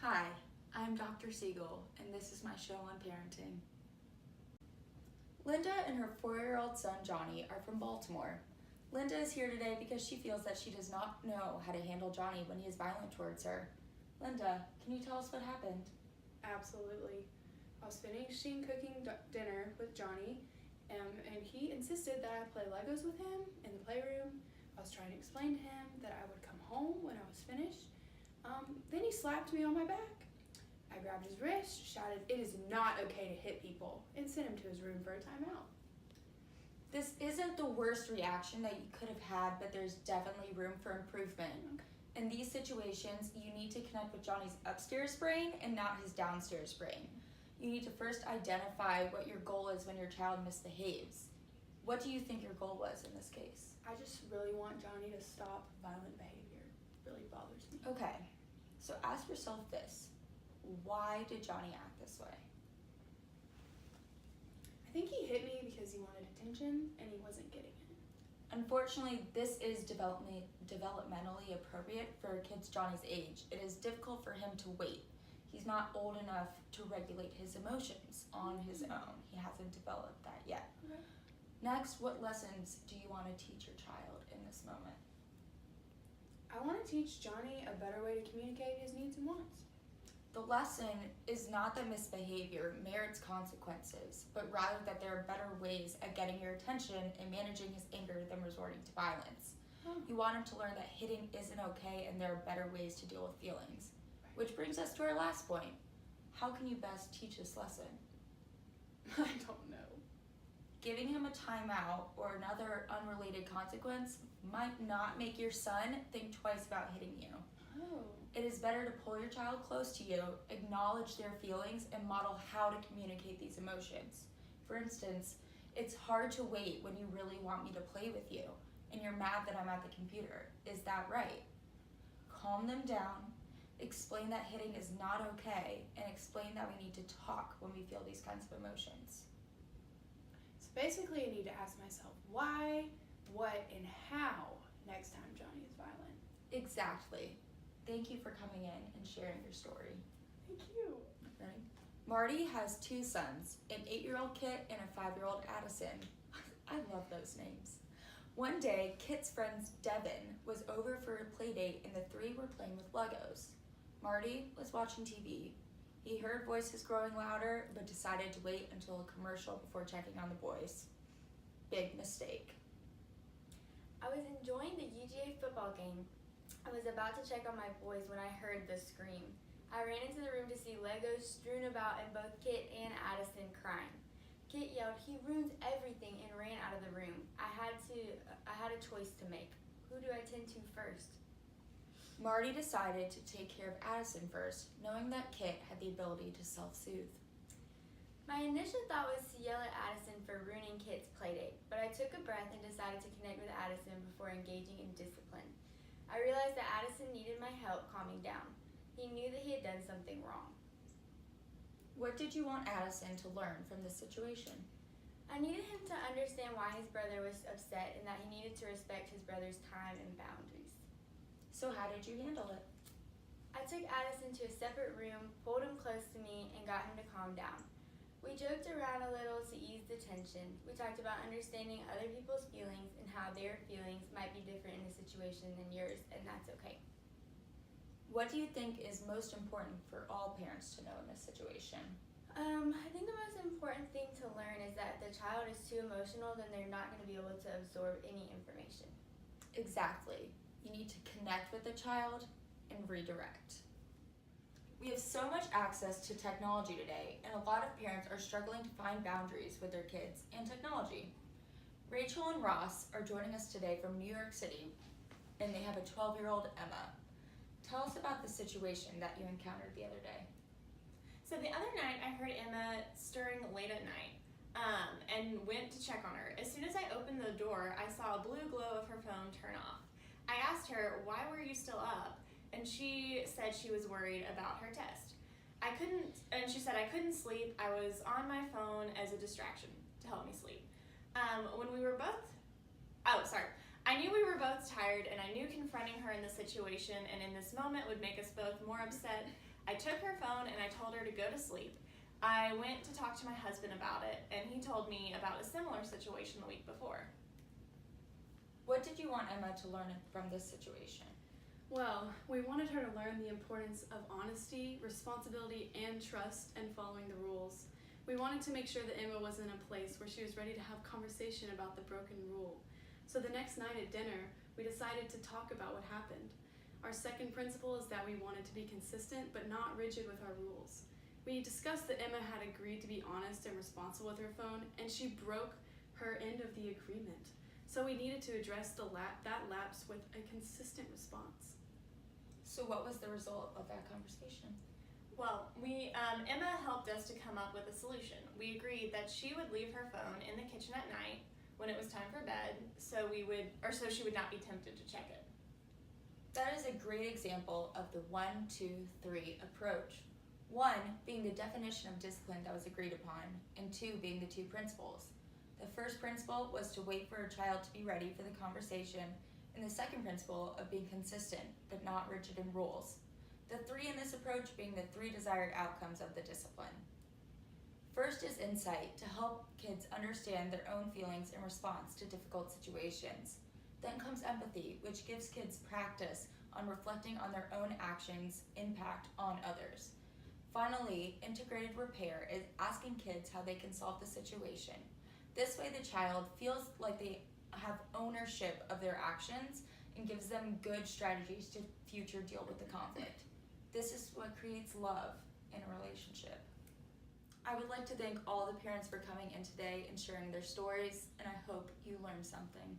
Hi, I'm Dr. Siegel, and this is my show on parenting. Linda and her 4-year-old son Johnny are from Baltimore. Linda is here today because she feels that she does not know how to handle Johnny when he is violent towards her. Linda, can you tell us what happened? Absolutely. I was finishing cooking dinner with Johnny, and he insisted that I play Legos with him in the playroom. I was trying to explain to him that I would come home when I was finished. Then he slapped me on my back. I grabbed his wrist, shouted, "It is not okay to hit people," and sent him to his room for a timeout. This isn't the worst reaction that you could have had, but there's definitely room for improvement. In these situations, you need to connect with Johnny's upstairs brain and not his downstairs brain. You need to first identify what your goal is when your child misbehaves. What do you think your goal was in this case? I just really want Johnny to stop violent behavior. It really bothers me. Okay, so ask yourself this. Why did Johnny act this way? I think he hit me because he wanted attention and he wasn't getting it. Unfortunately, this is developmentally appropriate for kids Johnny's age. It is difficult for him to wait. He's not old enough to regulate his emotions on his own. He hasn't developed that yet. Okay. Next, what lessons do you want to teach your child in this moment? I want to teach Johnny a better way to communicate his needs and wants. The lesson is not that misbehavior merits consequences, but rather that there are better ways at getting your attention and managing his anger than resorting to violence. You want him to learn that hitting isn't okay and there are better ways to deal with feelings. Which brings us to our last point. How can you best teach this lesson? I don't know. Giving him a timeout or another unrelated consequence might not make your son think twice about hitting you. Oh. It is better to pull your child close to you, acknowledge their feelings, and model how to communicate these emotions. For instance, it's hard to wait when you really want me to play with you, and you're mad that I'm at the computer. Is that right? Calm them down, explain that hitting is not okay, and explain that we need to talk when we feel these kinds of emotions. So basically I need to ask myself why, what, and how next time Johnny is violent. Exactly. Thank you for coming in and sharing your story. Thank you. Ready? Marty has 2 sons, an 8-year-old Kit and a 5-year-old Addison. I love those names. One day, Kit's friend Devin was over for a play date and the 3 were playing with Legos. Marty was watching TV. He heard voices growing louder, but decided to wait until a commercial before checking on the boys. Big mistake. I was enjoying the UGA football game. I was about to check on my boys when I heard the scream. I ran into the room to see Legos strewn about and both Kit and Addison crying. Kit yelled, "He ruins everything," and ran out of the room. I had a choice to make. Who do I tend to first? Marty decided to take care of Addison first, knowing that Kit had the ability to self-soothe. My initial thought was to yell at Addison for ruining Kit's playdate, but I took a breath and decided to connect with Addison before engaging in discipline. I realized that Addison needed my help calming down. He knew that he had done something wrong. What did you want Addison to learn from this situation? I needed him to understand why his brother was upset and that he needed to respect his brother's time and boundaries. So how did you handle it? I took Addison to a separate room, pulled him close to me, and got him to calm down. We joked around a little to ease the tension. We talked about understanding other people's feelings and how their feelings might be different in a situation than yours, and that's okay. What do you think is most important for all parents to know in this situation? I think the most important thing to learn is that if the child is too emotional, then they're not going to be able to absorb any information. Exactly. You need to connect with the child and redirect. We have so much access to technology today, and a lot of parents are struggling to find boundaries with their kids and technology. Rachel and Ross are joining us today from New York City, and they have a 12-year-old Emma. Tell us about the situation that you encountered the other day. So the other night, I heard Emma stirring late at night and went to check on her. As soon as I opened the door, I saw a blue glow of her phone turn off. I asked her, "Why were you still up?" And she said she was worried about her test. She said, "I couldn't sleep. I was on my phone as a distraction to help me sleep." I knew we were both tired, and I knew confronting her in this situation and in this moment would make us both more upset. I took her phone and I told her to go to sleep. I went to talk to my husband about it, and he told me about a similar situation the week before. What did you want Emma to learn from this situation? Well, we wanted her to learn the importance of honesty, responsibility, and trust, and following the rules. We wanted to make sure that Emma was in a place where she was ready to have conversation about the broken rule. So the next night at dinner, we decided to talk about what happened. Our second principle is that we wanted to be consistent but not rigid with our rules. We discussed that Emma had agreed to be honest and responsible with her phone, and she broke her end of the agreement. So we needed to address that lapse with a consistent response. So what was the result of that conversation? Well, Emma helped us to come up with a solution. We agreed that she would leave her phone in the kitchen at night when it was time for bed, so she would not be tempted to check it. That is a great example of the 1, 2, 3 approach. 1 being the definition of discipline that was agreed upon, and 2 being the 2 principles. The first principle was to wait for a child to be ready for the conversation, and the second principle of being consistent but not rigid in rules. The 3 in this approach being the 3 desired outcomes of the discipline. First is insight, to help kids understand their own feelings in response to difficult situations. Then comes empathy, which gives kids practice on reflecting on their own actions' impact on others. Finally, integrated repair is asking kids how they can solve the situation. This way the child feels like they have ownership of their actions and gives them good strategies to future deal with the conflict. This is what creates love in a relationship. I would like to thank all the parents for coming in today and sharing their stories, and I hope you learned something.